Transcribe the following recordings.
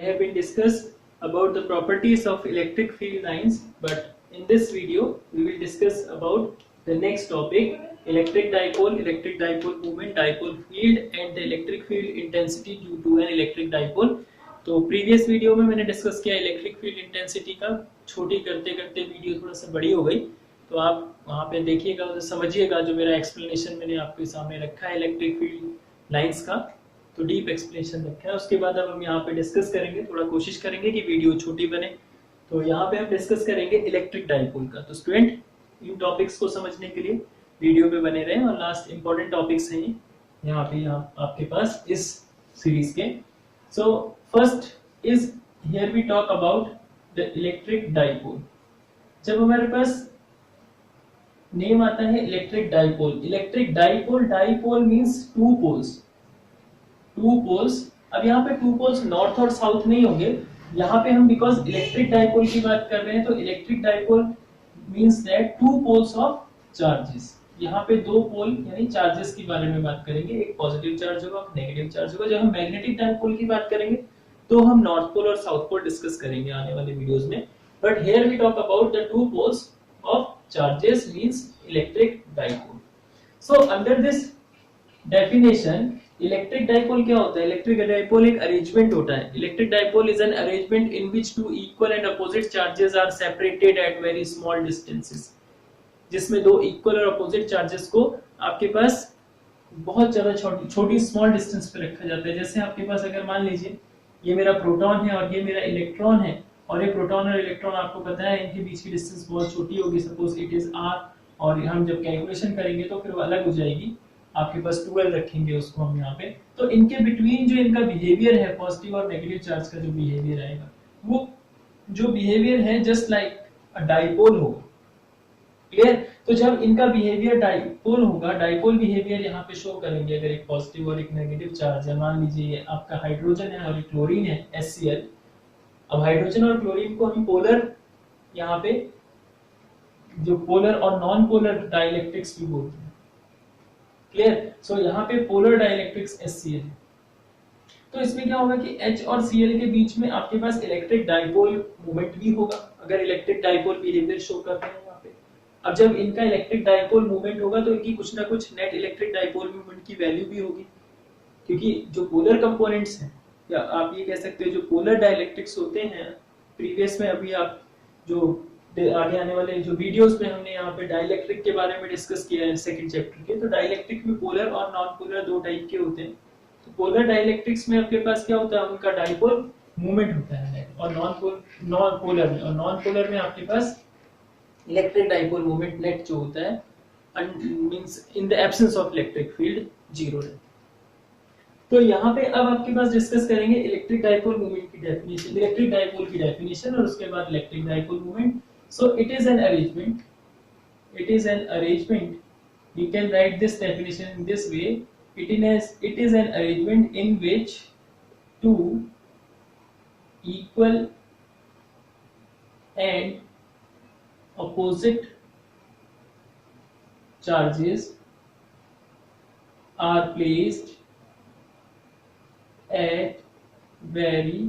I have been discussed about the properties of electric field lines, but in this video we will discuss about the next topic, electric dipole moment, dipole field and the electric field intensity due to an electric dipole. तो previous video में मैंने discuss किया electric field intensity का, छोटी करते करते video थोड़ा सा बड़ी हो गई, तो आप वहाँ पे देखिएगा तो समझिएगा जो मेरा एक्सप्लेनेशन मैंने आपके सामने रखा है इलेक्ट्रिक फील्ड लाइंस का, तो डीप एक्सप्लेनेशन रखा है। उसके बाद अब हम यहाँ पे डिस्कस करेंगे, थोड़ा कोशिश करेंगे कि वीडियो छोटी बने। तो यहाँ पे हम डिस्कस करेंगे इलेक्ट्रिक डाइपोल का। तो स्टूडेंट इन टॉपिक्स को समझने के लिए वीडियो पे बने रहे और लास्ट इंपॉर्टेंट टॉपिक्स हैं यहाँ पे आपके पास इस सीरीज के। So first is here we talk about the electric dipole. जब हमारे पास नेम आता है electric dipole, dipole means two poles. अब यहाँ पे टू पोल्स नॉर्थ और साउथ नहीं होंगे, यहाँ पे हम बिकॉज इलेक्ट्रिक डाइपोल की बात कर रहे हैं तो electric dipole means that two poles of charges. यहाँ पे दो पोल यानी चार्जेस के बारे में बात करेंगे, एक पॉजिटिव चार्ज होगा, नेगेटिव चार्ज होगा। जब हम मैग्नेटिक डाइपोल की बात करेंगे तो हम नॉर्थ पोल और साउथ पोल डिस्कस करेंगे आने वाले वीडियोस में, but here we talk about the two poles of charges means electric dipole. So under this definition electric dipole क्या होता है? इलेक्ट्रिक डाइपोल एक अरेंजमेंट होता है। Electric dipole is an arrangement in which two equal and opposite charges are separated at very small distances, जिसमें दो equal और opposite charges को आपके पास बहुत ज्यादा छोटी स्मॉल डिस्टेंस पे रखा जाता है। जैसे आपके पास अगर मान लीजिए ये मेरा प्रोटॉन है और ये मेरा इलेक्ट्रॉन है, और ये प्रोटॉन और इलेक्ट्रॉन आपको पता है इनके बीच की डिस्टेंस बहुत छोटी होगी, सपोज इट इज r, और हम जब कैलकुलेशन करेंगे तो फिर वो अलग हो जाएगी, आपके पास 12 रखेंगे उसको हम यहाँ पे। तो इनके बिटवीन जो इनका बिहेवियर है, पॉजिटिव और नेगेटिव चार्ज का जो बिहेवियर आएगा, वो जो बिहेवियर है जस्ट लाइक अ डाइपोल होगा। क्लियर? तो जब इनका बिहेवियर डाइपोल होगा, डाइपोल बिहेवियर यहाँ पे शो करेंगे अगर एक पॉजिटिव और एक नेगेटिव चार्ज है। मान लीजिए आपका हाइड्रोजन है और एक क्लोरीन है, HCl। अब हाइड्रोजन और क्लोरीन को हम पोलर, यहाँ पे जो पोलर और नॉन पोलर डाइलेक्ट्रिक्स भी बोलते हैं। क्लियर? सो यहाँ पे पोलर डाइलेक्ट्रिक्स HCl है। तो इसमें क्या होगा कि H और Cl के बीच में आपके पास इलेक्ट्रिक डाइपोल मोमेंट भी होगा, अगर इलेक्ट्रिक डाइपोल बिहेवियर शो कर रहे हैं यहाँ पे। अब जब इनका इलेक्ट्रिक डाइपोल मूवमेंट होगा तो इनकी कुछ ना कुछ नेट इलेक्ट्रिक डाइपोल मूवमेंट की वैल्यू भी होगी, क्योंकि जो पोलर कंपोनेंट्स हैं, या आप ये कह सकते हो जो पोलर डाइलेक्ट्रिक्स होते हैं, प्रीवियस में अभी आप जो आगे आने वाले जो वीडियोस में हमने यहाँ पे डाइलेक्ट्रिक के बारे में डिस्कस किया है सेकंड चैप्टर के, तो डाइलेक्ट्रिक में पोलर और नॉन पोलर दो टाइप के होते हैं। तो पोलर डाइलेक्ट्रिक्स में आपके पास क्या होता है, उनका डाइपोल मूवमेंट होता है, और नॉन पोलर में आपके पास इलेक्ट्रिक डाइपोल मूवमेंट नेट जो होता है means in the absence of electric field zero है। तो यहाँ पे अब आपके पास डिस्कस करेंगे इलेक्ट्रिक डाइपोल मूवमेंट की डेफिनेशन, इलेक्ट्रिक डाइपोल की डेफिनेशन, और उसके बाद electric dipole movement. So it is an arrangement, you can write this definition in this way, it is an arrangement in which two equal and opposite charges are placed at very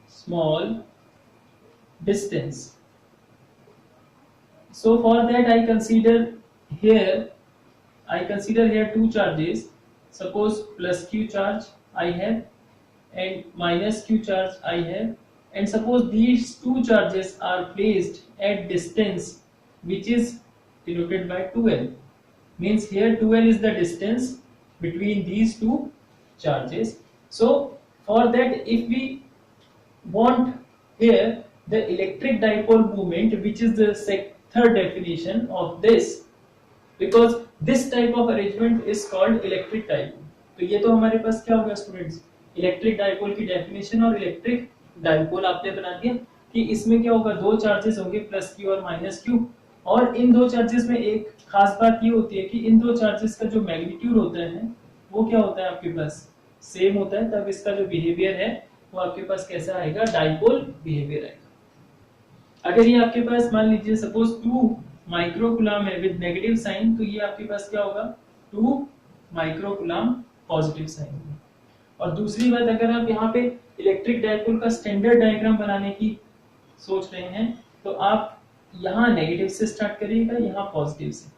small distance. So for that I consider here two charges, suppose plus q charge I have and minus q charge I have, and suppose these two charges are placed at distance which is denoted by 2l, means here 2l is the distance between these two charges. So for that if we want here the electric dipole moment, which is the third definition of this, because this type of arrangement is called electric dipole. तो ये तो हमारे पास क्या होगा students, electric dipole की definition और electric dipole आपने बना दिया कि इसमें क्या होगा, दो चार्जेस होंगे प्लस क्यू और माइनस क्यू, और इन दो चार्जेस में एक खास बात ये होती है कि इन दो चार्जेस का जो मैग्नीट्यूड होता है वो क्या होता है आपके पास सेम होता है, तब इसका जो बिहेवियर है वो आपके पास कैसा आएगा, डाइपोल बिहेवियर आएगा। अगर ये आपके पास मान लीजिए सपोज 2 माइक्रोकूलम है विद नेगेटिव साइन, तो ये आपके पास क्या होगा, 2 माइक्रोकूलम पॉजिटिव साइन होगा। और दूसरी बात, अगर आप यहाँ पे इलेक्ट्रिक डाइपोल का स्टैंडर्ड डायग्राम बनाने की सोच रहे हैं तो आप यहाँ नेगेटिव से स्टार्ट करिएगा, यहाँ पॉजिटिव से।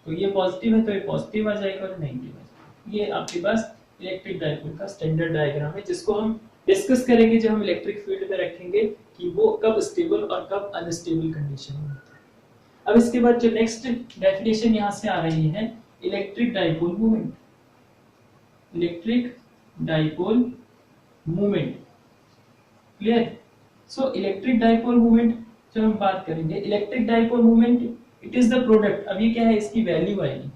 तो ये पॉजिटिव है तो ये पॉजिटिव आ जाएगा और नेगेटिव आ जाएगा। ये आपके पास इलेक्ट्रिक डाइपोल का स्टैंडर्ड डायग्राम है, जिसको हम डिस्कस करेंगे जब हम इलेक्ट्रिक फील्ड में रखेंगे कि वो कब स्टेबल और कब अनस्टेबल कंडीशन में होता है। अब इसके बाद जो नेक्स्ट डेफिनेशन यहाँ से आ रही है, electric dipole movement. Electric dipole movement, clear? So electric dipole movement जब हम बात करेंगे, electric dipole movement it is the product. अब ये क्या है, इसकी वैल्यू आएगी,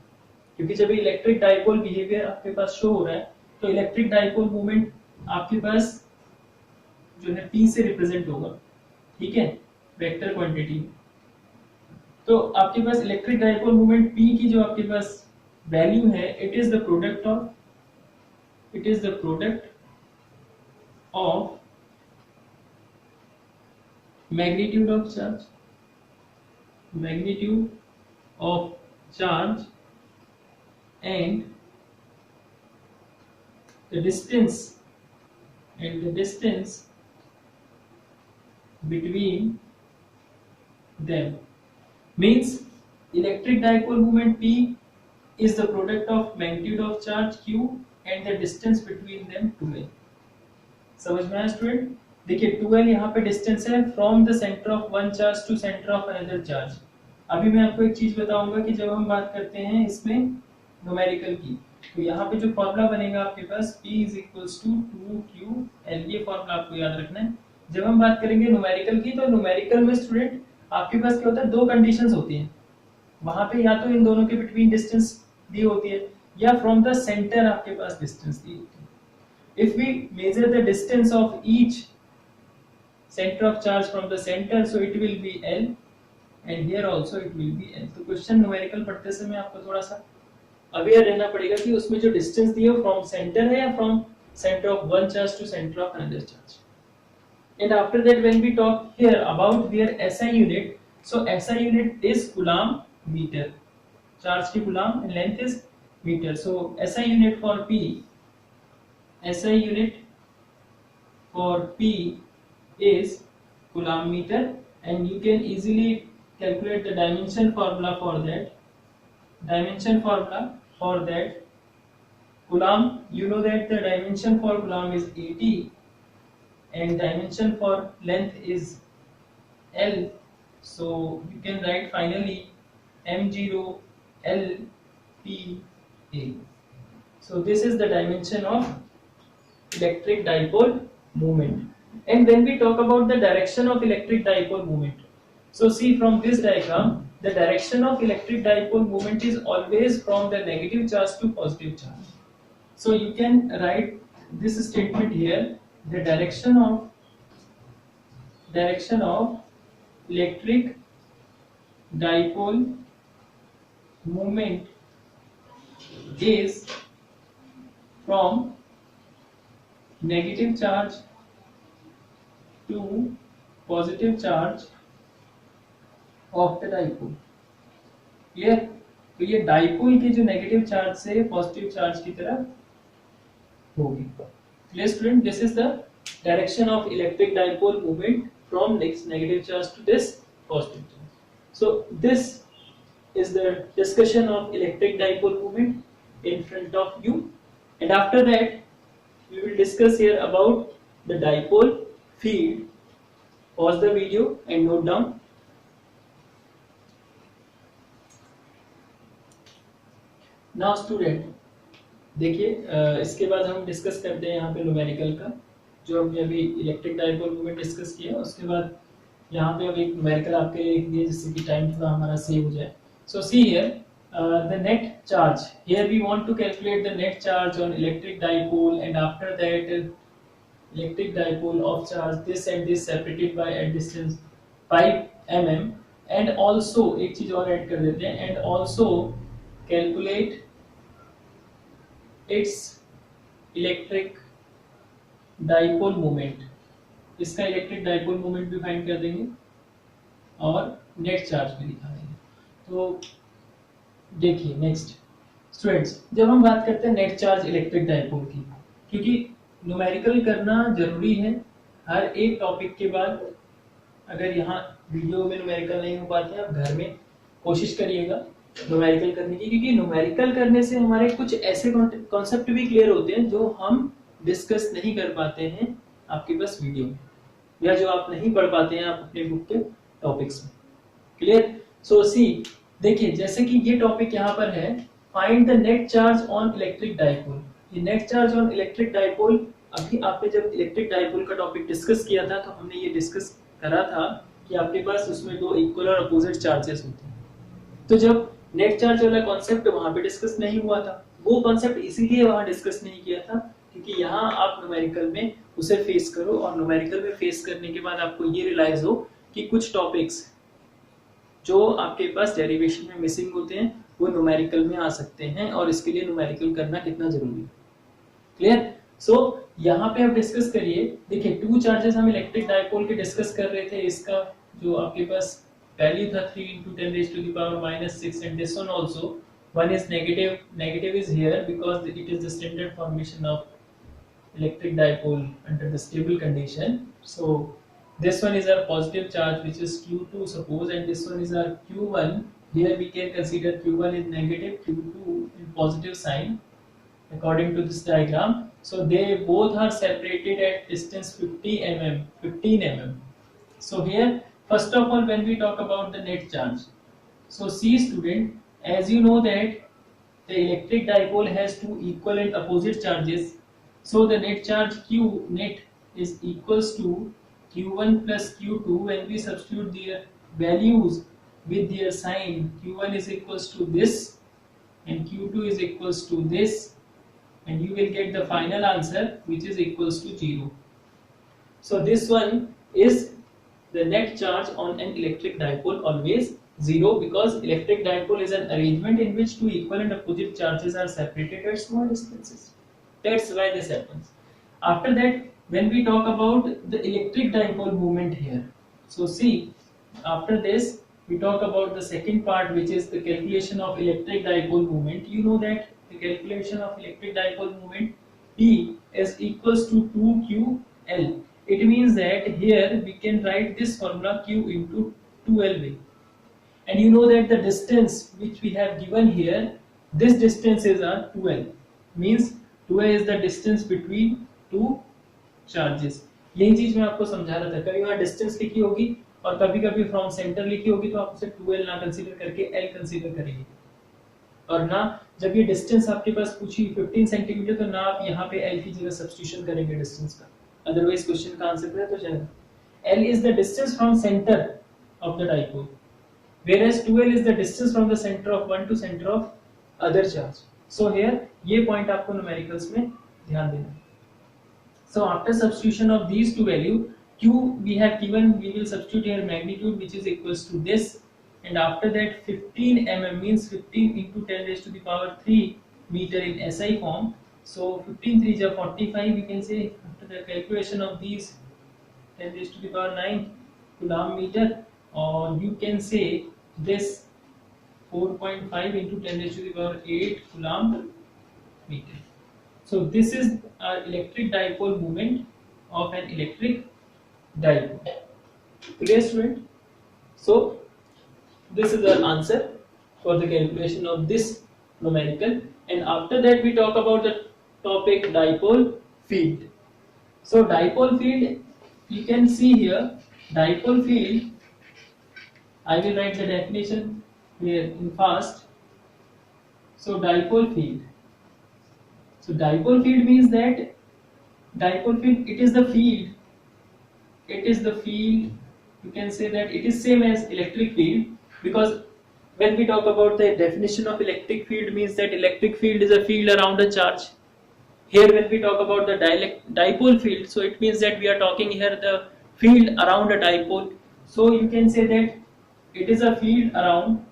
क्योंकि जब इलेक्ट्रिक डाइपोल बिहेवियर आपके पास शो हो रहा है तो इलेक्ट्रिक डाइपोल मूवमेंट आपके पास जो है P से रिप्रेजेंट होगा, ठीक है, वेक्टर क्वांटिटी। तो आपके पास इलेक्ट्रिक डाइपोल मूवमेंट P की जो आपके पास वैल्यू है, it is the product of magnitude of charge and the distance between them. Means electric dipole moment P is the product of magnitude of charge Q and the distance between them 2L. समझ में आया student? देखिए 2L यहाँ पे distance है from the centre of one charge to centre of another charge. अभी मैं आपको एक चीज बताऊंगा कि जब हम बात करते हैं इसमें न्यूमेरिकल की, तो यहाँ पे जो फॉर्मूला बनेगा आपके पास P is equals to 2QL, ये फॉर्मूला आपको याद रखना है। जब हम बात करेंगे न्यूमेरिकल की, तो न्यूमेरिकल में स्टूडेंट आपके पास क्या होता है, दो कंडीशंस होती हैं वहां पे, या तो इन दोनों के बिटवीन डिस्टेंस दी होती है या फ्रॉम द सेंटर आपके पास डिस्टेंस दी होती है। If we measure the distance of each center of charge from the center, so it will be L, and here also it will be L. तो question numerical पढ़ते समय आपको थोड़ा सा aware रहना पड़ेगा कि उसमें जो डिस्टेंस दी है फ्रॉम सेंटर है या from centre of one charge to centre of another charge. And after that, when we talk here about their SI unit, so SI unit is coulomb meter. Charge की coulomb and length is meter. So SI unit for P is coulomb meter, and you can easily calculate the dimension formula for that. Coulomb, you know that the dimension for coulomb is 80 and dimension for length is L, so you can write finally m0 LPA. So this is the dimension of electric dipole moment. And when we talk about the direction of electric dipole moment, so see from this diagram, the direction of electric dipole moment is always from the negative charge to positive charge. So you can write this statement here, the direction of electric dipole moment is from negative charge to positive charge of the dipole. Clear? तो ये dipole की जो negative charge से positive charge की तरफ होगी। Clear student? This is the direction of electric dipole movement from negative charge to this positive charge. So this is the discussion of electric dipole moment in front of you, and after that we will discuss here about the dipole field. Pause the video and note down. Now student देखिए इसके बाद हम discuss करते हैं यहाँ पे numerical का, जो हमने अभी इलेक्ट्रिक डाइपोल मूवमेंट डिस्कस किया। उसके बाद यहाँ पे अब एक न्यूमेरिकल आपके लिए, जिससे कि टाइम थोड़ा हमारा सेव हो जाए। So see here the net charge. Here we want to calculate the net charge on electric dipole, and after that electric dipole of charge this and this separated by a distance 5 mm, and also एक चीज और add कर देते हैं, and also calculate its electric dipole moment. इसका electric dipole moment भी find कर देंगे और नेट चार्ज भी दिखा देंगे। तो देखिए नेक्स्ट स्टूडेंट्स, जब हम बात करते हैं नेट चार्ज इलेक्ट्रिक डाइपोल की, क्योंकि न्यूमेरिकल करना जरूरी है हर एक टॉपिक के बाद। अगर यहाँ वीडियो में न्यूमेरिकल नहीं हो पाते हैं, आप घर में कोशिश करिएगा न्यूमेरिकल करने की, क्योंकि न्यूमेरिकल करने से हमारे कुछ ऐसे कॉन्सेप्ट भी क्लियर होते हैं जो हम डिस्कस नहीं कर पाते हैं आपके पास वीडियो में, या जो आप नहीं पढ़ पाते हैं आप अपने बुक के टॉपिक्स में। क्लियर? सो सी, देखिए जैसे कि ये टॉपिक यहाँ पर है, find the net charge on electric dipole. ये net charge on electric dipole, अभी आपने जब इलेक्ट्रिक डाइपोल का टॉपिक डिस्कस किया था तो हमने ये डिस्कस करा था कि आपके पास उसमें दो इक्वल और अपोजिट चार्जेस होते हैं। तो जब नेट चार्ज वाला कॉन्सेप्ट वहां पे डिस्कस नहीं हुआ था, वो कॉन्सेप्ट इसीलिए वहां डिस्कस नहीं किया था क्योंकि यहाँ आप न्यूमेरिकल में उसे फेस करो, और न्यूमेरिकल में फेस करने के बाद आपको ये रियलाइज हो कि कुछ टॉपिक्स जो आपके पास डेरिवेशन में मिसिंग होते हैं वो न्यूमेरिकल में आ सकते हैं, और इसके लिए न्यूमेरिकल करना कितना जरूरी है। क्लियर? सो यहाँ पे आप डिस्कस करिए। देखिए टू चार्जेस हम इलेक्ट्रिक डाइपोल के डिस्कस कर रहे थे, इसका जो आपके पास वैल्यू था 3 × 10⁻⁻⁶, and this one also, one is negative, negative is here because it is the standard formation of electric dipole under the stable condition. So this one is our positive charge which is Q2 suppose, and this one is our Q1. Here we can consider Q1 is negative, Q2 is positive sign according to this diagram. So they both are separated at distance 15 mm. So here first of all when we talk about the net charge, so see student, as you know that the electric dipole has two equal and opposite charges, so the net charge Q net is equals to Q1 plus Q2. When we substitute their values with their sign, Q1 is equals to this and Q2 is equals to this, and you will get the final answer which is equals to 0. So this one is the net charge on an electric dipole, always 0, because electric dipole is an arrangement in which two equal and opposite charges are separated at small distances. That's why this happens. After that, when we talk about the electric dipole moment here, so see, after this we talk about the second part which is the calculation of electric dipole moment. You know that the calculation of electric dipole moment P is equals to 2ql. It means that here we can write this formula Q into 2L, and you know that the distance which we have given here, this distance is a 2L, means 2L is the distance between two charges. यही चीज मैं आपको समझा रहा था, कभी वहां distance लिखी होगी और कभी कभी फ्रॉम सेंटर लिखी होगी तो आप उसे 2L ना कंसीडर करके L कंसीडर करेंगे, और ना जब ये डिस्टेंस आपके पास पूछी 15 सेंटीमीटर तो ना आप यहाँ पे L की जगह सब्स्टिट्यूशन करेंगे डिस्टेंस का, otherwise क्वेश्चन का आंसर गलत हो जाएगा. L is the distance from center of the dipole, whereas 2L is the distance from the center of one to center of other charge. So here ये point आपको numericals में ध्यान देना है. So after substitution of these two value, Q we have given, we will substitute here magnitude which is equals to this, and after that 15 mm means 15 into 10 raised to the power 3 meter in SI form. So 15 3 is 45, we can say. After the calculation of these 10 raised to the power 9 coulomb meter, or you can say this 4.5 into 10 raised to the power 8 coulomb meter. So this is our electric dipole moment of an electric dipole. Clear student? So this is our answer for the calculation of this numerical, and after that we talk about the topic dipole field. So dipole field, you can see here dipole field, I will write the definition here in fast. So dipole field. So dipole field means that dipole field, it is the field. It is the field. You can say that it is same as electric field, because when we talk about the definition of electric field means that electric field is a field around a charge. Here when we talk about the dipole field, so it means that we are talking here the field around a dipole. So you can say that it is a field around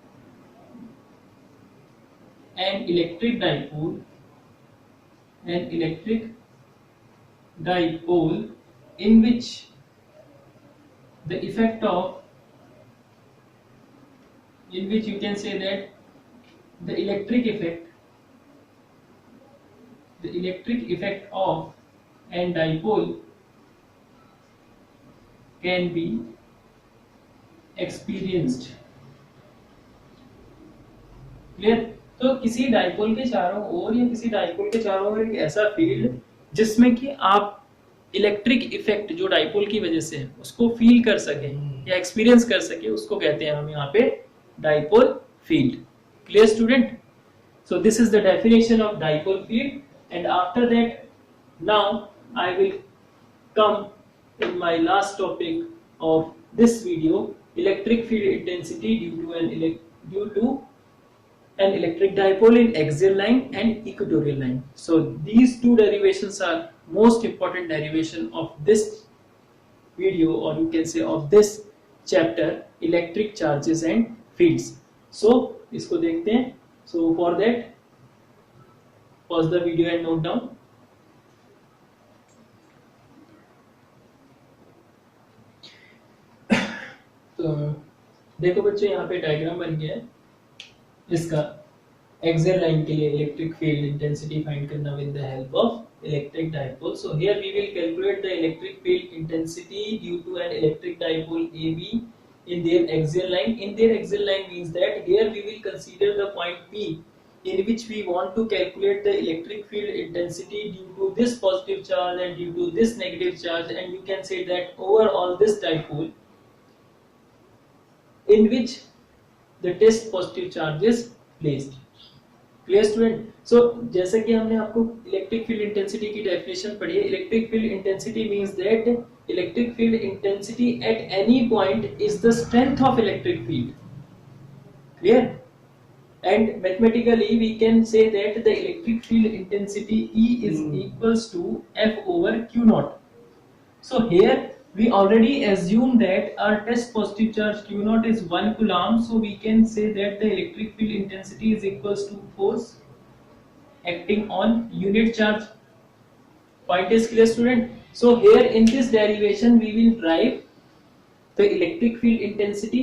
an electric dipole. An electric dipole in which the effect of, in which you can say that the electric effect of and dipole can be experienced. Clear? तो किसी dipole के चारों ओर या किसी dipole के चारों ओर एक ऐसा फील्ड जिसमें कि आप इलेक्ट्रिक इफेक्ट जो डाइपोल की वजह से है उसको फील कर सके या एक्सपीरियंस कर सके, उसको कहते हैं हम यहाँ पे dipole field. Clear student? So this is the definition of dipole field, and after that now I will come in my last topic of this video, electric field intensity due to an electric dipole in axial line and equatorial line. So these two derivations are most important derivation of this video, or you can say of this chapter, electric charges and fields. So इसको देखते हैं. So for that, pause the video and note down. तो देखो बच्चों, यहाँ पे diagram बन गया है इसका. एक्सियल लाइन के लिए इलेक्ट्रिक फील्ड इंटेंसिटी फाइंड करना with the help of electric dipole. So here we will calculate the electric field intensity due to an electric dipole AB in their axial line. In their axial line means that here we will consider the point P in which we want to calculate the electric field intensity due to this positive charge and due to this negative charge, and you can say that overall this dipole in which the test positive charge is placed. Clear student? So जैसा कि हमने आपको electric field intensity की definition पढ़ी है, electric field intensity means that electric field intensity at any point is the strength of electric field. Clear? And mathematically we can say that the electric field intensity E is equals to F over Q naught. So here we already assume that our test positive charge Q naught is 1 coulomb, so we can say that the electric field intensity is equals to force acting on unit charge. Point is clear student? So here in this derivation we will derive the electric field intensity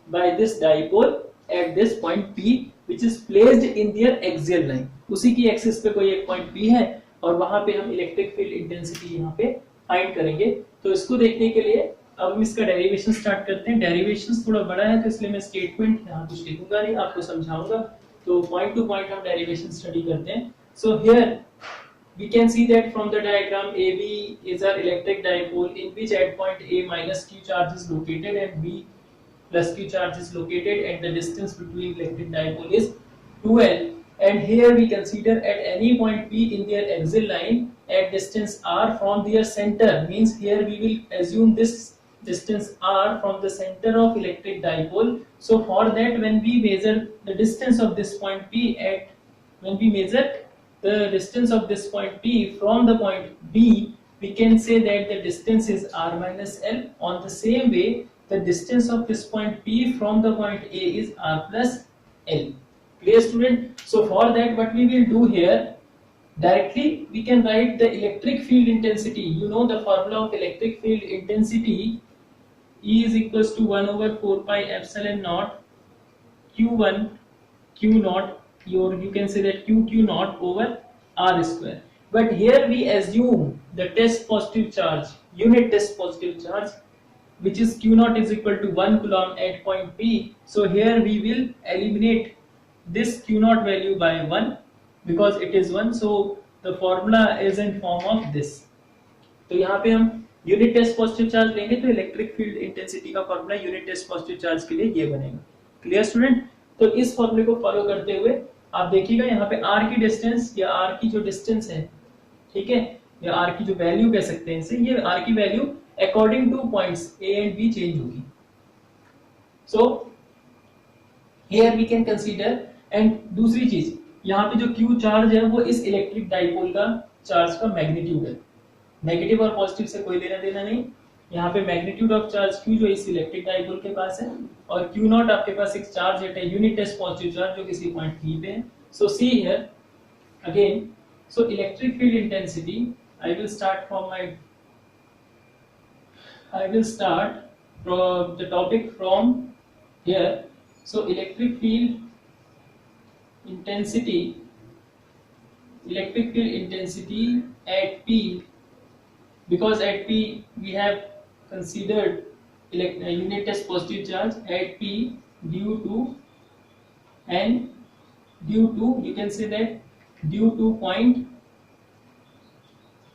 by this dipole at this point P which is placed in their axial line. उसी की axis पे कोई एक point P है और वहां पे हम इलेक्ट्रिक फील्ड इंटेंसिटी यहाँ पे फाइंड करेंगे. तो इसको देखने के लिए अब हम इसका डेरिवेशन स्टार्ट करते हैं. डेरिवेशन थोड़ा बड़ा है तो इसलिए मैं स्टेटमेंट यहाँ कुछ लिखूंगा नहीं, आपको समझाऊंगा. तो पॉइंट टू पॉइंट हम डेरिवेशन स्टडी करते हैं. So here we can see that from the diagram AB is our electric dipole in which at point A minus Q charge is located and B plus Q charge is located, and the distance between electric dipole is 2L. And here we consider at any point P in their axial line at distance R from their center, means here we will assume this distance R from the center of electric dipole. So for that, when we measure the distance of this point P when we measure the distance of this point P from the point B, we can say that the distance is R minus L. On the same way, the distance of this point P from the point A is R plus L. Clear student? So for that, what we will do here, directly we can write the electric field intensity. You know the formula of electric field intensity, E is equals to 1 over 4 pi epsilon naught Q1 Q naught, or you can say that Q naught over R square. But here we assume the test positive charge, unit test positive charge, which is Q naught is equal to 1 coulomb at point P. So here we will eliminate this Q naught value by 1 because it is 1. So the formula is in form of this. तो यहाँ पे हम unit test positive charge लेंगे तो electric field intensity का formula unit test positive charge के लिए ये बनेगा. Clear student? तो इस फॉर्मूले को फॉलो करते हुए आप देखिएगा यहाँ पे R की डिस्टेंस या R की जो डिस्टेंस है, ठीक है, या R की जो वैल्यू कह सकते हैं इसे, ये R की value according to points A and B change होगी. So here we can consider. And दूसरी चीज, यहाँ पे जो Q चार्ज है वो इस इलेक्ट्रिक डाइपोल का चार्ज का मैग्नीट्यूड है. नेगेटिव और पॉजिटिव से कोई लेना देना नहीं. यहाँ पे मैग्नीट्यूड ऑफ चार्ज Q जो इस इलेक्ट्रिक डाइपोल के पास है, और Q नॉट आपके पास एक चार्ज है यूनिट टेस्ट पॉजिटिव चार्ज जो किसी पॉइंट P पे है. So see here again, so electric field intensity, I will start from the topic from here. So electric field intensity at P because at P we have considered unit test positive charge at P due to and due to, you can say that due to point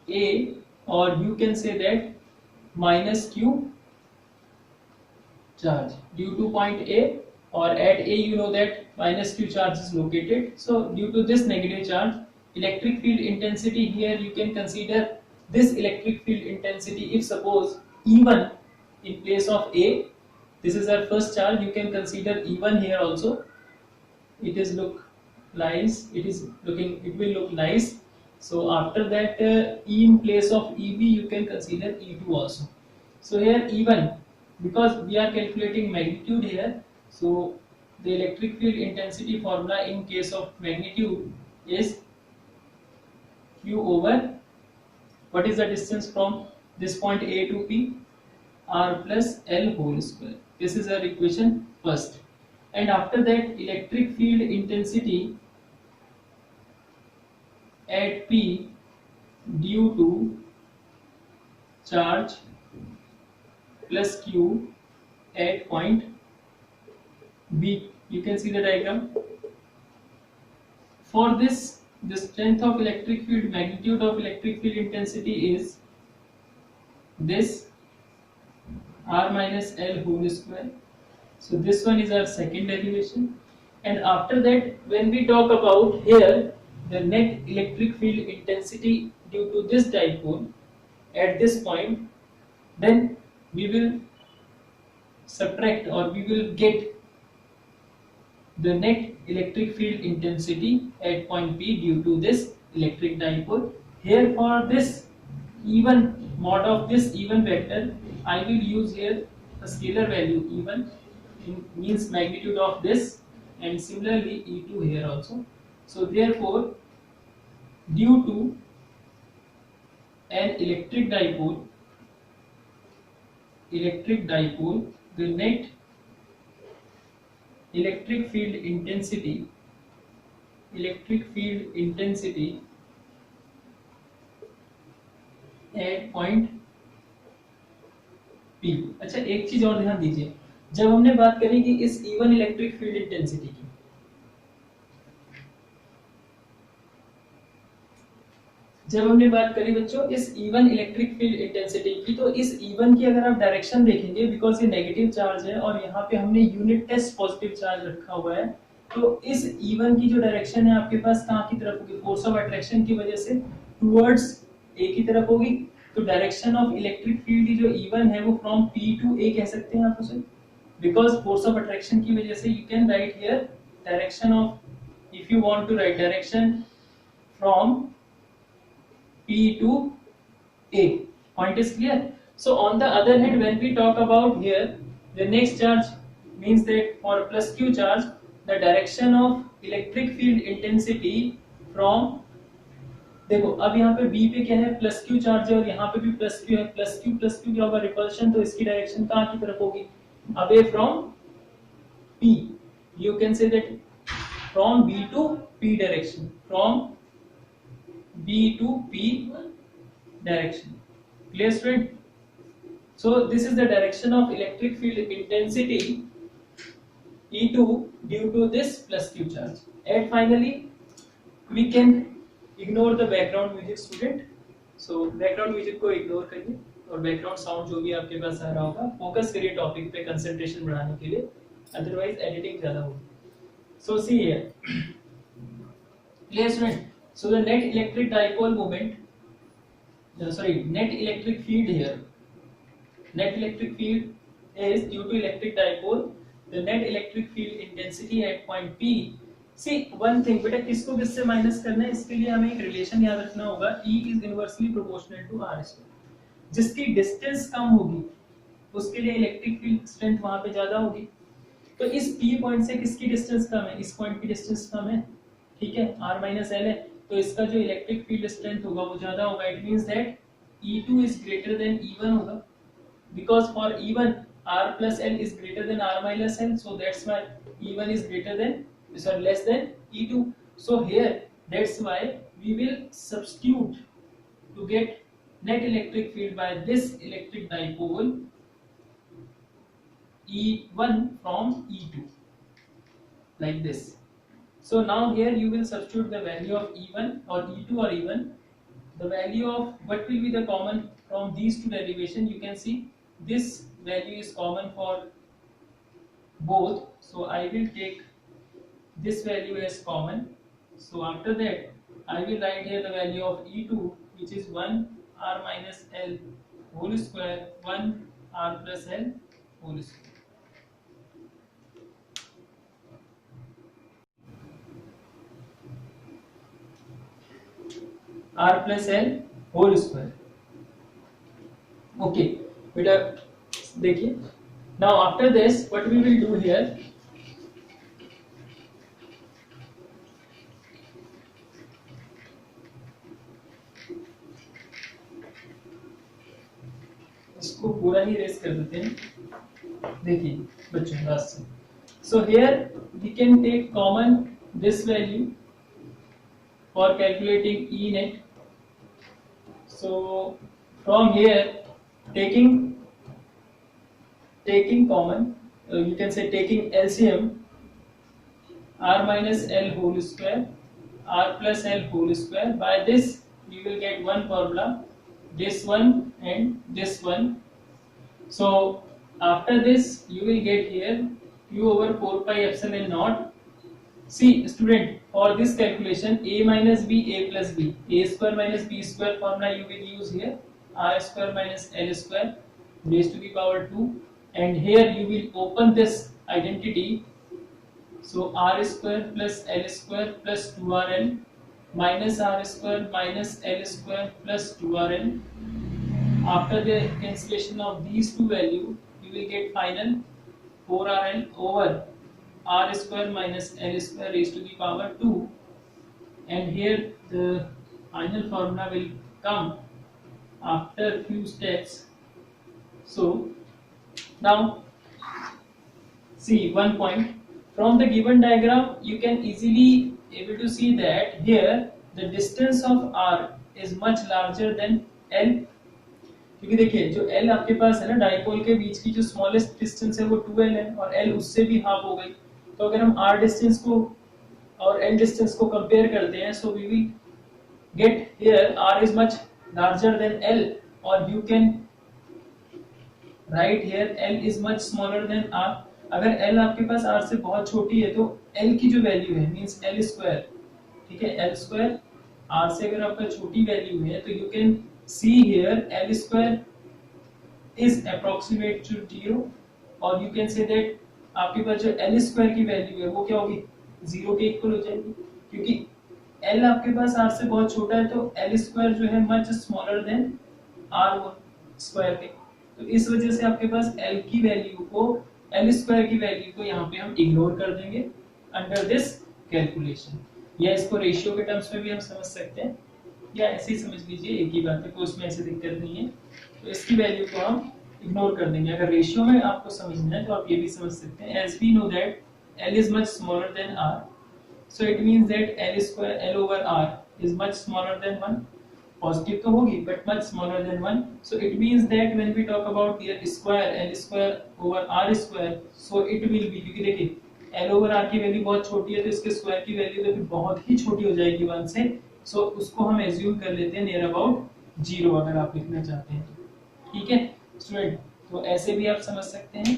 A, or you can say that minus Q charge due to point A, or at A you know that minus Q charge is located. So due to this negative charge, electric field intensity here you can consider this electric field intensity. If suppose E1 in place of A, this is our first charge, you can consider E1 here also. It is look nice, it will look nice. So after that E in place of EB you can consider E2 also. So here E1, because we are calculating magnitude here, so the electric field intensity formula in case of magnitude is Q over, what is the distance from this point A to P? R plus L whole square. This is our equation first. And after that, electric field intensity at P due to charge plus Q at point B. You can see the diagram. For this, the strength of electric field, magnitude of electric field intensity is this R minus L whole square. So this one is our second derivation. And after that, when we talk about here the net electric field intensity due to this dipole at this point, then we will subtract, or we will get the net electric field intensity at point P due to this electric dipole. Here for this even mod of this even vector, I will use here a scalar value even, means magnitude of this, and similarly E2 here also. So therefore, due to an electric dipole, the net electric field intensity at point P. अच्छा, एक चीज और ध्यान दीजिए, जब हमने बात करी कि इस इवन इलेक्ट्रिक फील्ड इंटेंसिटी की, जब हमने बात करी बच्चों इस इवन इलेक्ट्रिक फील्ड इंटेंसिटी की, तो इस इवन की अगर आप डायरेक्शन देखेंगे, बिकॉज ये नेगेटिव चार्ज है और यहाँ पे हमने यूनिट टेस्ट पॉजिटिव चार्ज रखा हुआ है, तो इस इवन की जो डायरेक्शन है आपके पास कहाँ की तरफ होगी? फोर्स ऑफ अट्रैक्शन की वजह से टुवर्ड्स ए की तरफ होगी। तो डायरेक्शन ऑफ इलेक्ट्रिक फील्ड जो इवन है वो फ्रॉम पी टू ए कह सकते हैं आप उसे, बिकॉज फोर्स ऑफ अट्रैक्शन की वजह से। You can write here direction of, if you want to write direction from P to A. Point is clear? So on the other hand, when we talk about here, the next charge means that for plus Q charge, the direction of electric field intensity from, देखो अब यहाँ पे B पे क्या है, plus Q charge है और यहाँ पे भी प्लस Q है, प्लस Q क्या होगा, रिपल्शन, तो इसकी डायरेक्शन कहाँ की तरफ होगी? Away from P. You can say that from B to P direction, from B to P direction. Clear, student? So this is the direction of electric field intensity E2 due to this plus Q charge. And finally, we can ignore the background music, student. So background music को ignore करिए और background sound जो भी आपके पास आ रहा होगा, focus करिए topic पे concentration बढ़ाने के लिए, otherwise editing ज़्यादा होगी. So see here. Clear, student? So the net electric dipole moment, net electric field here, net electric field is due to electric dipole, the net electric field intensity at point P. See one thing, बेटा किसको किससे minus करना है, इसके लिए हमें एक relation याद रखना होगा, E is inversely proportional to R square. जिसकी डिस्टेंस कम होगी उसके लिए इलेक्ट्रिक फील्ड स्ट्रेंथ वहां पे ज्यादा होगी। तो इस P पॉइंट से किसकी डिस्टेंस कम है? इस पॉइंट की डिस्टेंस कम है, ठीक है, R minus L है, तो इसका जो इलेक्ट्रिक फील्ड स्ट्रेंथ होगा वो ज्यादा होगा। It means that E2 is greater than E1 होगा, because for E1 R plus L is greater than R minus L, so that's why E1 is greater than, sorry, less than E2. So here that's why we will substitute to get net electric field by this electric dipole E1 from E2, like this. So now here you will substitute the value of E1 or E2 or E1. The value of what will be the common from these two derivation, you can see this value is common for both. So I will take this value as common. So after that I will write here the value of E2, which is 1 R minus L whole square 1 R plus L whole square. R plus L whole square. Okay, बेटा देखिए. Now after this what we will do here, इसको पूरा ही race कर देते हैं. देखिए बच्चों last से. So here we can take common this value for calculating E net. So from here taking common, you can say taking LCM, R minus L whole square R plus L whole square. By this you will get one formula, this one and this one. So after this you will get here Q over 4 pi epsilon naught. See student, for this calculation A minus B, A plus B, A square minus B square formula you will use here, R square minus L square raised to the power 2, and here you will open this identity. So R square plus L square plus 2RL minus R square minus L square plus 2RL. After the cancellation of these two values you will get final 4RL over R square minus L square raised to the power 2, and here the final formula will come after few steps. So now see one point from the given diagram, you can easily able to see that here the distance of R is much larger than L. क्योंकि देखिए जो L आपके पास है ना dipole के बीच की जो smallest distance है वो 2L है और L उससे भी हाफ हो गई. तो अगर हम R डिस्टेंस को और L डिस्टेंस को कंपेयर करते हैं, so we will get here R is much larger than L, or you can write here L is much smaller than R. अगर L आपके पास R से बहुत छोटी है तो L की जो वैल्यू है मींस L स्क्वायर, ठीक है, L स्क्वायर R से अगर आपका छोटी वैल्यू है तो you can see here L square is approximate to 0, और you can say that आपके पास जो L स्क्वायर की वैल्यू है वो क्या होगी 0 के इक्वल हो जाएगी, क्योंकि L आपके पास R से बहुत छोटा है तो L स्क्वायर जो है much smaller than R square के. तो इस वजह से आपके पास L की वैल्यू को L स्क्वायर की वैल्यू को यहाँ पे हम इग्नोर कर देंगे अंडर दिस कैलकुलेशन, या इसको रेशियो के टर्म्स में भी हम समझ सकते हैं या ऐसे ही समझ लीजिए, एक ही बात है, कोई उसमें ऐसी दिक्कत नहीं है. तो इसकी वैल्यू को हम इग्नोर कर देंगे. अगर रेशियो में आपको समझना है तो आप ये भी समझ सकते हैं, as we know that L is much smaller than R, so it means that L square L over R is much smaller than 1. Positive तो होगी but much smaller than 1. So it means that when we talk about here square L square over R square, so it will be, क्योंकि देखिए L over R की value बहुत छोटी है तो इसके स्क्वायर की वैल्यू तो फिर बहुत ही छोटी हो जाएगी 1 से. सो उसको हम एज्यूम कर लेते हैं नियर अबाउट 0 अगर आप लिखना चाहते हैं तो, ठीक है स्टूडेंट. तो ऐसे भी आप समझ सकते हैं,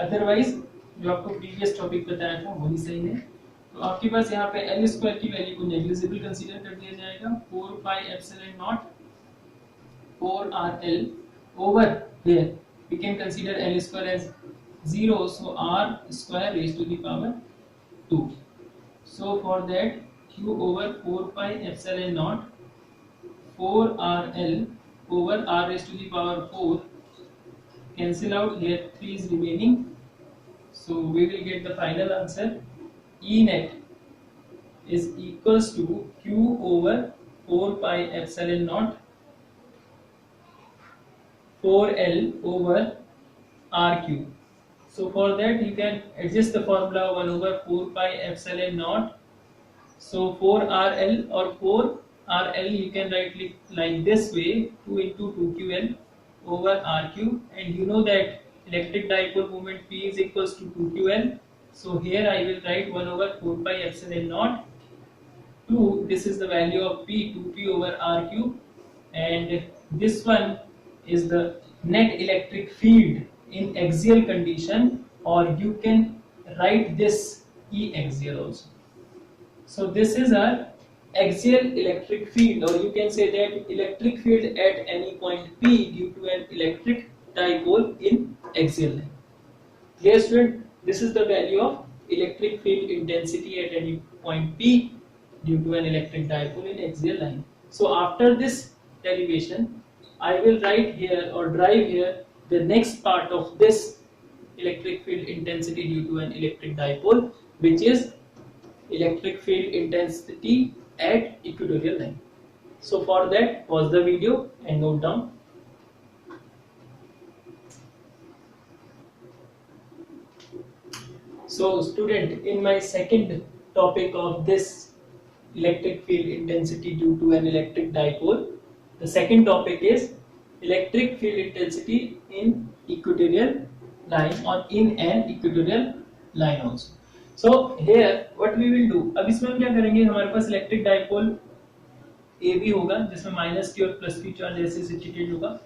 अदरवाइज जो आपको प्रीवियस टॉपिक बताया था वही सही है. तो आपके पास यहाँ पे L स्क्वायर की वैल्यू को नेग्लिजिबल कंसीडर कर दिया जाएगा, 4 pi epsilon not 4RL over here we can consider L square as 0, so R square raised to the power 2. So for that Q over 4 pi epsilon naught 4RL over R raised to the power 4 cancel out, here 3 is remaining, so we will get the final answer. E net is equals to Q over 4 pi epsilon naught 4L over R cube. So for that you can adjust the formula 1 over 4 pi epsilon naught, so 4RL और 4 RL you can write like this way, 2 into 2QL over RQ, and you know that electric dipole moment P is equals to 2QL. So here I will write 1 over 4 pi epsilon naught 2. This is the value of P, 2P over RQ, and this one is the net electric field in axial condition, or you can write this E axial also. So this is our axial electric field, or you can say that electric field at any point P due to an electric dipole in axial line. Clear, student? This is the value of electric field intensity at any point P due to an electric dipole in axial line. So after this derivation, I will write here or derive here the next part of this electric field intensity due to an electric dipole, which is electric field intensity at equatorial line. So for that, pause the video and note down. So student, in my second topic of this electric field intensity due to an electric dipole, the second topic is electric field intensity in equatorial line or in an equatorial line also. So here what we will do, अब इसमें हम क्या करेंगे, हमारे पास electric dipole AB होगा जिसमें minus की और प्लस की चार्ज ऐसे सिचुएटेड होगा।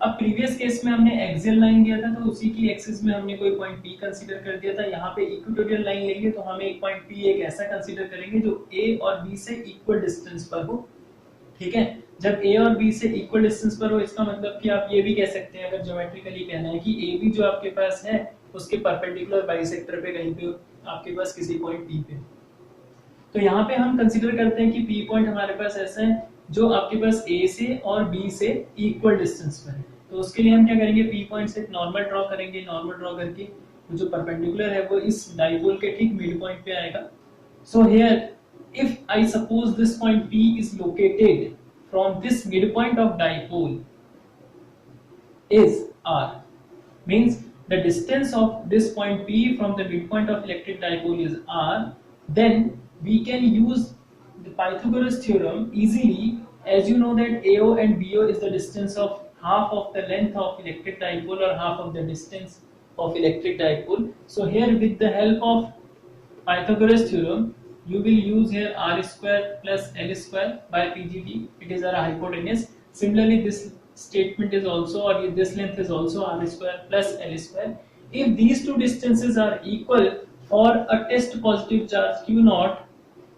अब प्रीवियस केस में हमने एक्सियल लाइन दिया था, तो उसी की एक्सिस में हमने कोई पॉइंट P कंसीडर कर दिया था। यहाँ पे इक्वेटोरियल लाइन लेंगे तो हमें एक पॉइंट P एक ऐसा कंसीडर करेंगे जो A और B से इक्वल डिस्टेंस पर हो। ठीक है, जब A और B से इक्वल डिस्टेंस पर हो, इसका मतलब कि आप ये भी कह सकते हैं, अगर ज्योमेट्रिकली कहना है कि AB जो आपके पास है उसके परपेंडिकुलर बाइसेक्टर पे कहीं पे आपके पास किसी पॉइंट P पे, तो यहाँ पे हम कंसीडर करते हैं कि P पॉइंट हमारे पास ऐसा है जो आपके पास A से और B से इक्वल डिस्टेंस पर है। तो उसके लिए हम क्या करेंगे, P पॉइंट से नॉर्मल ड्रॉ करेंगे। नॉर्मल ड्रॉ करके जो परपेंडिकुलर है वो इस डाइपोल के ठीक मिड पॉइंट पे आएगा। So here if I suppose this point P is located from this mid point of dipole is R, means the distance of this point P from the midpoint of electric dipole is R, then we can use the Pythagoras theorem easily, as you know that AO and BO is the distance of half of the length of electric dipole or half of the distance of electric dipole. So here with the help of Pythagoras theorem, you will use here R square plus L square by PGT. It is our hypotenuse. Similarly, this statement is also, or this length is also R square plus L square. If these two distances are equal for a test positive charge Q naught,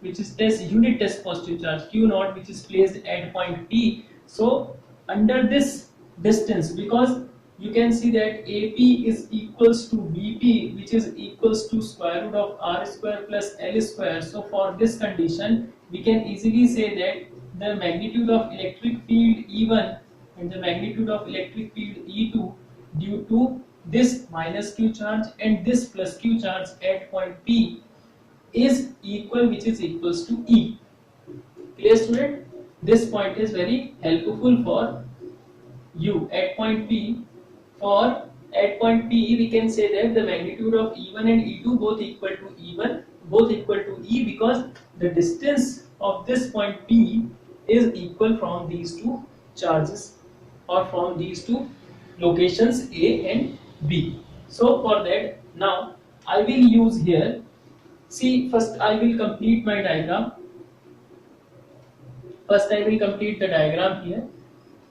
which is unit test positive charge Q naught, which is placed at point P. So under this distance, because you can see that AP is equals to BP, which is equals to square root of R square plus L square. So for this condition, we can easily say that the magnitude of electric field E1 and the magnitude of electric field E2 due to this minus Q charge and this plus Q charge at point P is equal, which is equals to E. Clear, student? This point is very helpful for you at point P. For at point P, we can say that the magnitude of E1 and E2 both equal to E1, both equal to E, because the distance of this point P is equal from these two charges or from these two locations A and B. So for that, now I will use here, see, first I will complete my diagram. First I will complete the diagram here.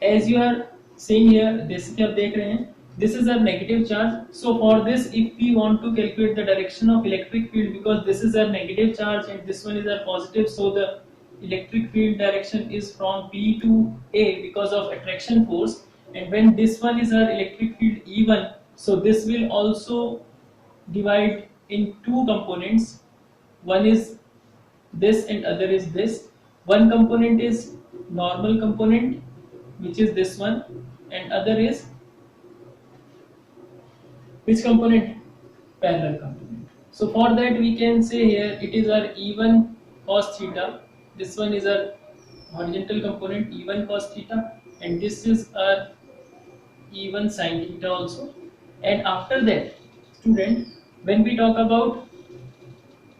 As you are seeing here, this आप देख रहे हैं, this is a negative charge. So for this, if we want to calculate the direction of electric field, because this is a negative charge and this one is a positive, so the electric field direction is from P to A because of attraction force. And when this one is our electric field E1, so this will also divide in two components. One is this and other is this. One component is normal component, which is this one, and other is which component? Parallel component. So for that we can say here it is our E1 cos theta. This one is our horizontal component E1 cos theta, and this is our E1 sin theta also. And after that, student, when we talk about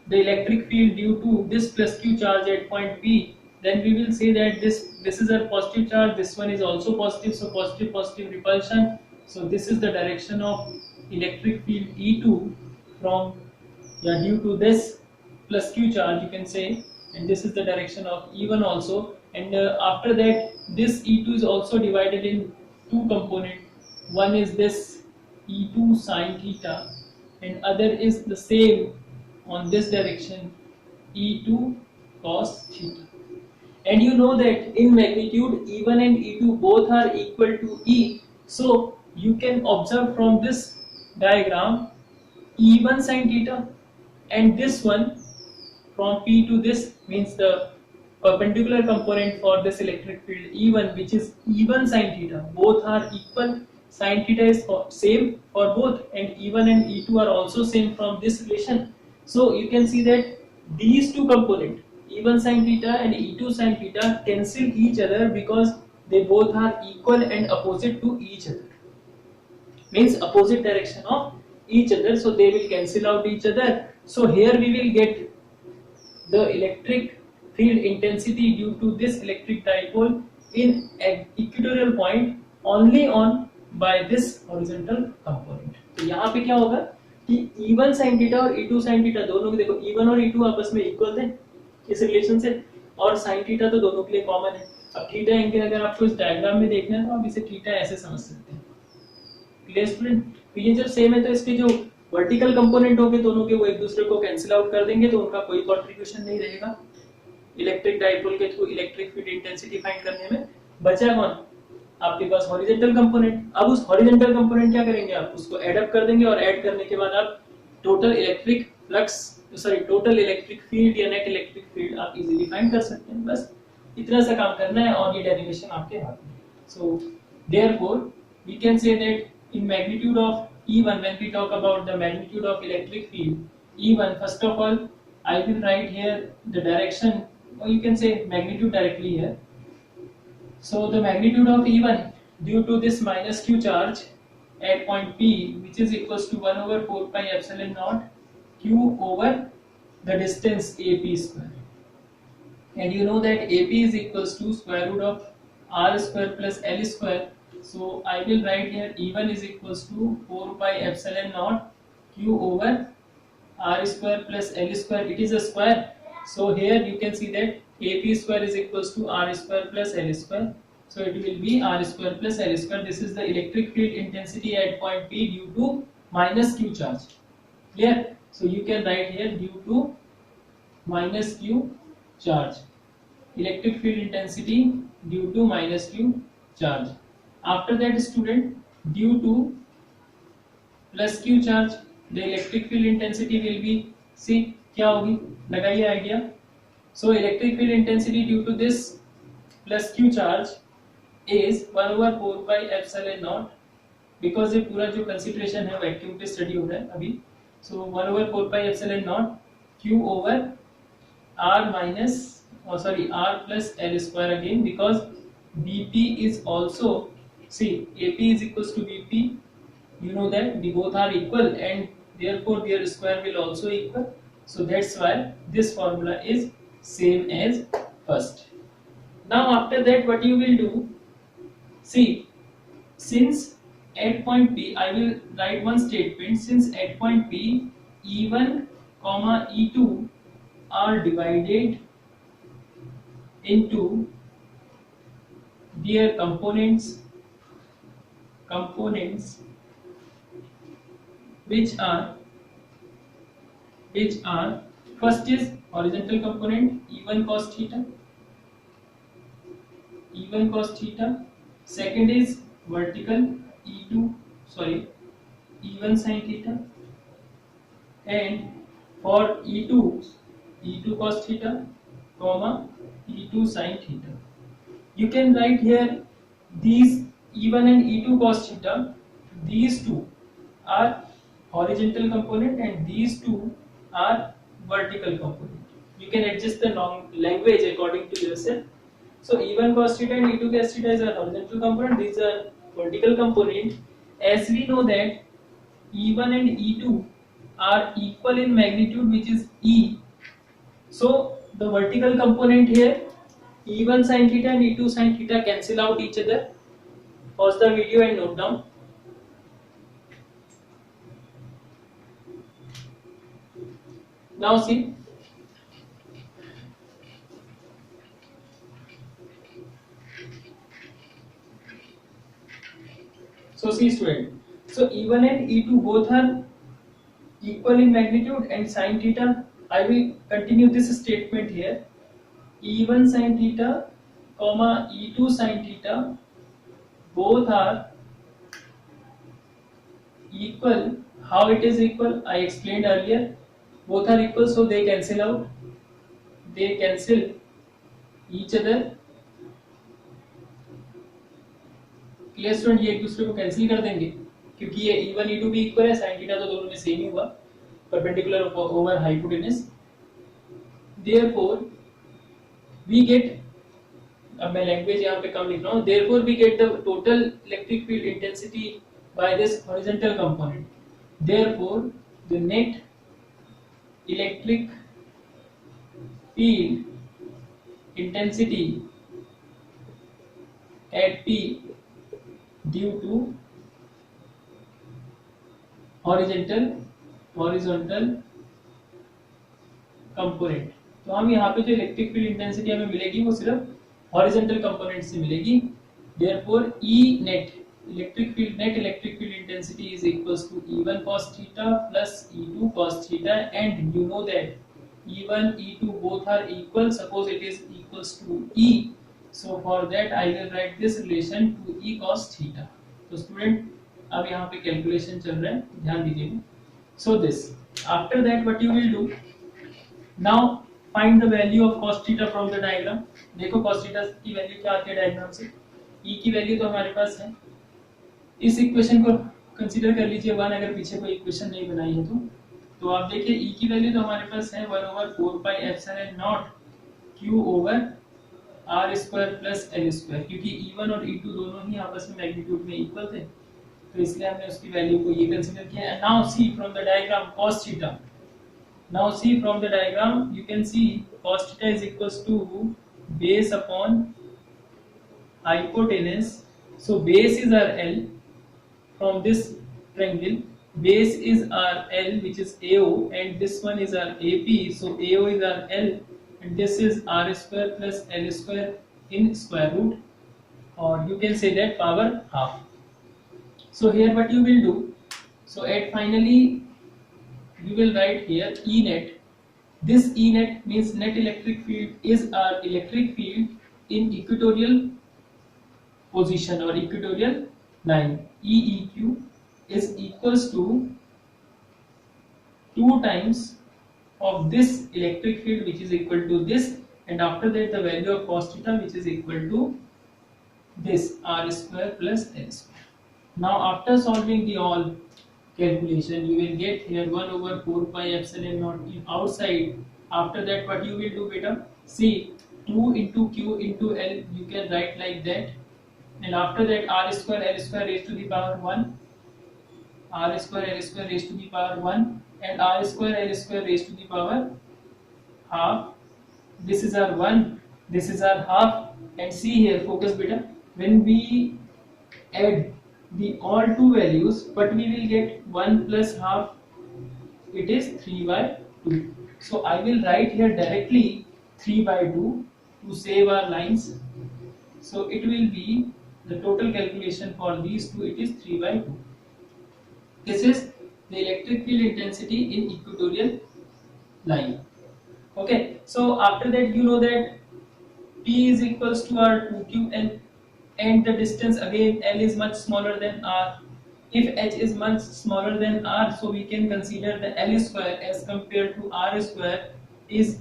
the electric field due to this plus Q charge at point P, then we will say that this is a positive charge, this one is also positive, so positive positive repulsion. So this is the direction of electric field E2 from, yeah, due to this plus q charge you can say, and this is the direction of E1 also. And after that this E2 is also divided in two component. One is this E2 sine theta and other is the same on this direction E2 cos theta. And you know that in magnitude E1 and E2 both are equal to E, so you can observe from this diagram E1 sin theta, and this one from P to this means the perpendicular component for this electric field E1, which is E1 sin theta, both are equal. Sin theta is same for both, and E1 and E2 are also same from this relation. So you can see that these two components E1 sin theta and E2 sin theta cancel each other because they both are equal and opposite to each other, means opposite direction of each other, so they will cancel out each other. So here we will get the electric field intensity due to this electric dipole in an equatorial point only on by this horizontal component. तो यहाँ पे क्या होगा कि E1 sin theta और E2 sin theta दोनों के, देखो E1 और E2 आपस में इक्वल थे इस रिलेशन से, और sin theta तो दोनों के लिए कॉमन है. अब थीटा एंगल अगर आपको इस डायग्राम में देखना है तो आप इसे थीटा ऐसे समझ सकते हैं. Clear student? तो ये जब सेम है तो इसके जो वर्टिकल कंपोनेंट होंगे दोनों के वो एक दूसरे को कैंसिल आउट कर देंगे, तो उनका कोई कंट्रीब्यूशन नहीं रहेगा इलेक्ट्रिक डाइपोल के through electric field intensity find करने में. बचा कौन? आपके पास हॉरिजॉन्टल कंपोनेंट. अब उस हॉरिजॉन्टल कंपोनेंट क्या करेंगे, आप उसको ऐड अप कर देंगे और ऐड करने के बाद आप total electric flux total electric field या नेट इलेक्ट्रिक फील्ड आप इजीली फाइंड कर सकते हैं. बस इतना सा काम करना है और ये डेरिवेशन आपके हाथ में. So therefore we can say that in magnitude of E1, when we talk about the magnitude of electric field E1, first of all I will write here the direction, or you can say magnitude directly here. So the magnitude of E1 due to this minus q charge at point P, which is equals to 1 over 4 pi epsilon naught q over the distance AP square, and you know that AP is equals to square root of r square plus L square. So I will write here E1 is equals to 4 pi epsilon naught q over r square plus L square. It is a square, so here you can see that AP square is equals to r square plus L square. So it will be r square plus L square. This is the electric field intensity at point P due to minus q charge. Clear? So you can write here due to minus q charge, electric field intensity due to minus q charge. After that student, due to plus q charge the electric field intensity will be, see क्या होगी, लगाइए idea. So electric field intensity due to this plus q charge is 1 over 4 pi epsilon naught, because ये पूरा जो consideration है vacuum पे study हो रहा है अभी. So 1 over 4 pi epsilon naught q over r minus r plus L square again, because Bp is also, see AP is equals to BP, you know that they both are equal and therefore their square will also equal. So that's why this formula is same as first. Now after that what you will do, see since at point P, I will write one statement, since at point P E1 comma E2 are divided into their components which are first is horizontal component E1 cos theta, second is vertical E1 sin theta, and for E2 cos theta comma E2 sin theta. You can write here these E1 and E2 cos theta, these two are horizontal component and these two are vertical component. You can adjust the language according to yourself. So E1 cos theta and E2 cos theta is a horizontal component, these are vertical component. As we know that E1 and E2 are equal in magnitude, which is E, so the vertical component here E1 sin theta and E2 sin theta cancel out each other. Pause the video and note down. Now see, so see student, so E1 and E2 both are equal in magnitude and sin theta. I will continue this statement here. E1 sin theta, comma E2 sin theta, both are equal. How it is equal? I explained earlier. Both are equal, so they cancel out. They cancel each other. Clear student, ये एक दूसरे को cancel कर देंगे क्योंकि ये E1 E2 भी equal है, sin थीटा तो दोनों में सेम ही हुआ, perpendicular over hypotenuse. Therefore we get, अब मैं लैंग्वेज यहाँ पे कम लिख रहा हूँ, therefore we get the total electric field intensity by this horizontal component. Therefore the net electric field intensity at P due to horizontal component. तो हम यहाँ पे जो इलेक्ट्रिक फील्ड इंटेंसिटी हमें मिलेगी वो सिर्फ हॉरिजॉन्टल कंपोनेंट से मिलेगी. Therefore E net electric field intensity is equals to E1 cos theta plus E2 cos theta, and you know that E1 E2 both are equal. Suppose it is equals to E, so for that I will write this relation to E cos theta. तो student अब यहाँ पे calculation चल रहा है, ध्यान दीजिए. So this, after that what you will do, now find the value of cos theta from the diagram. देखो cos theta की वैल्यू क्या आती है डायग्राम से. E की वैल्यू तो हमारे पास है, इस इक्वेशन को कंसीडर कर लीजिए 1, अगर पीछे कोई इक्वेशन नहीं बनाई है तो आप देखिए E की वैल्यू तो हमारे पास है 1/4 pi epsilon not Q over R square plus L square, क्योंकि E1 और E2 दोनों ही आपस में मैग्नीट्यूड में इक्वल थे, तो इसलिए हमने उसकी वैल्यू को ये कंसीडर किया है. Now see from the diagram cos theta. Now see from the diagram, you can see cos theta is equals to base upon hypotenuse. So base is our L from this triangle. Base is our L, which is AO, and this one is our AP. So AO is our L, and this is R square plus L square in square root, or you can say that power half. So here what you will do? So at finally you will write here E net. This E net means net electric field is our electric field in equatorial position or equatorial line. EEQ is equals to 2 times of this electric field, which is equal to this, and after that the value of cos theta, which is equal to this R square plus L square. Now after solving the all calculation, you will get here 1/4 pi epsilon naught outside. After that what you will do beta, see 2 into Q into L, you can write like that, and after that R square L square raised to the power 1, R square L square raised to the power 1, and R square L square raised to the power half. This is our 1, this is our half, and see here, focus beta, when we add the all two values, but we will get 1 plus half, it is 3/2. So I will write here directly 3/2 to save our lines. So it will be the total calculation for these two, it is 3/2. This is the electric field intensity in equatorial line. Okay, so after that you know that P is equals to our 2QL, and the distance again L is much smaller than R. If H is much smaller than R, so we can consider the L square as compared to R square is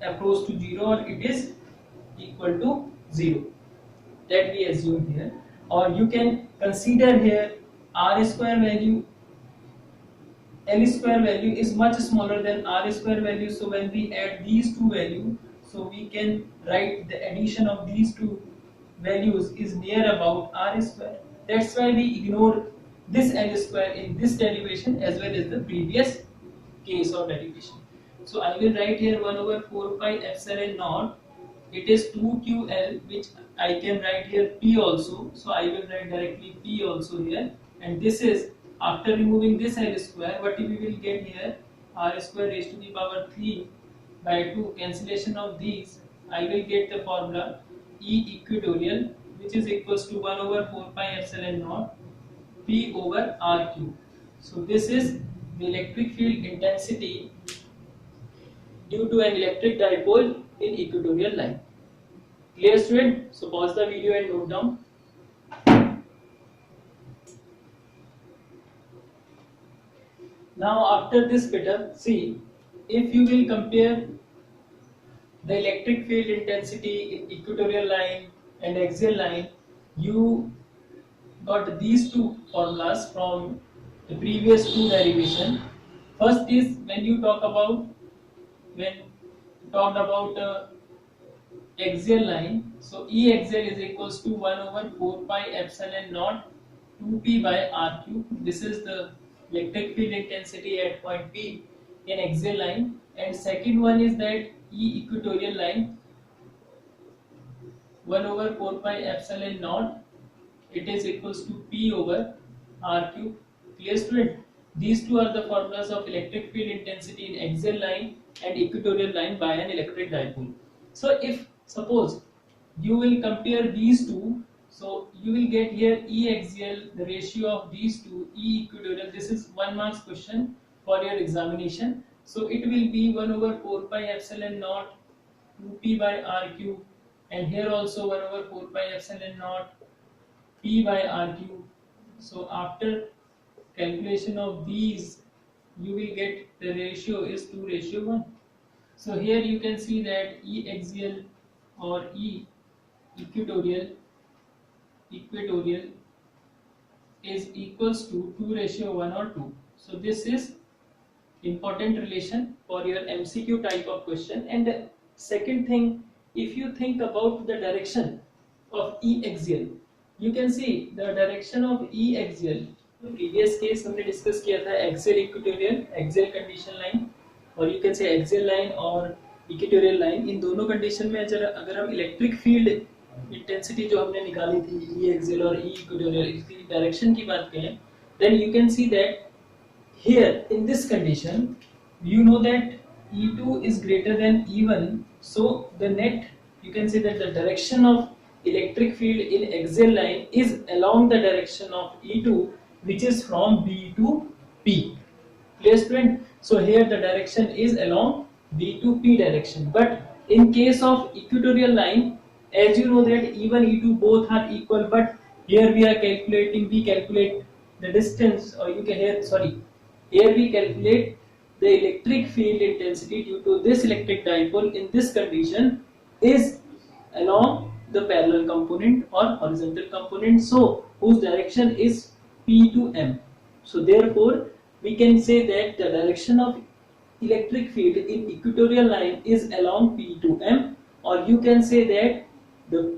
approach to 0, or it is equal to 0. That we assume here, or you can consider here R square value, L square value is much smaller than R square value. So when we add these two values, so we can write the addition of these two values is near about R square. That's why we ignore this L square in this derivation as well as the previous case of derivation. So I will write here 1/4 pi epsilon naught it is 2ql, which I can write here p also, so I will write directly p also here, and this is after removing this L square, what we will get here, r square raised to the power 3 by 2, cancellation of these, I will get the formula E equatorial, which is equals to 1 over 4 pi epsilon naught P over R cube. So this is the electric field intensity due to an electric dipole in equatorial line. Clear, student? So pause the video and note down. Now after this beta, see, if you will compare the electric field intensity in equatorial line and axial line, you got these two formulas from the previous two derivation. First is when you talked about axial line, so E axial is equals to 1 over 4 pi epsilon naught 2p by r cube. This is the electric field intensity at point P in axial line, and second one is that E equatorial line 1 over 4 pi epsilon naught, it is equals to P over R cube. Clear, student? These two are the formulas of electric field intensity in axial line and equatorial line by an electric dipole. So if suppose you will compare these two, so you will get here E axial, the ratio of these two, E equatorial, this is 1 marks question for your examination. So it will be 1 over 4 pi epsilon naught 2p by r cube, and here also 1 over 4 pi epsilon naught p by r cube. So after calculation of these, you will get the ratio is 2:1. So here you can see that E axial or E equatorial is equals to 2:1 or 2. So this is important relation for your MCQ type of question. And second thing, if you think about the direction of E axial, you can see the direction of E axial. Previous case हमने discuss किया था axial equatorial, axial condition line, और you can say axial line और equatorial line. इन दोनों condition में अगर हम electric field intensity जो हमने निकाली थी E axial और E equatorial, इसकी direction की बात करें, then you can see that here in this condition, you know that E2 is greater than E1, so the net, you can say that the direction of electric field in axial line is along the direction of E2, which is from B to P. Clear, student? So here the direction is along B to P direction. But in case of equatorial line, as you know that E1, E2 both are equal, but here we calculate the distance, or you can here we calculate the electric field intensity due to this electric dipole in this condition is along the parallel component or horizontal component, so whose direction is P to M. So therefore we can say that the direction of electric field in equatorial line is along P to M, or you can say that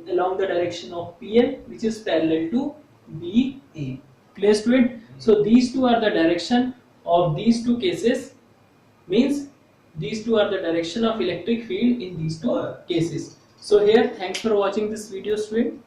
along the direction of PM, which is parallel to BA. Clear, student? So these two are the direction of these two cases, means these two are the direction of electric field in these two cases. So here, thanks for watching this video, student.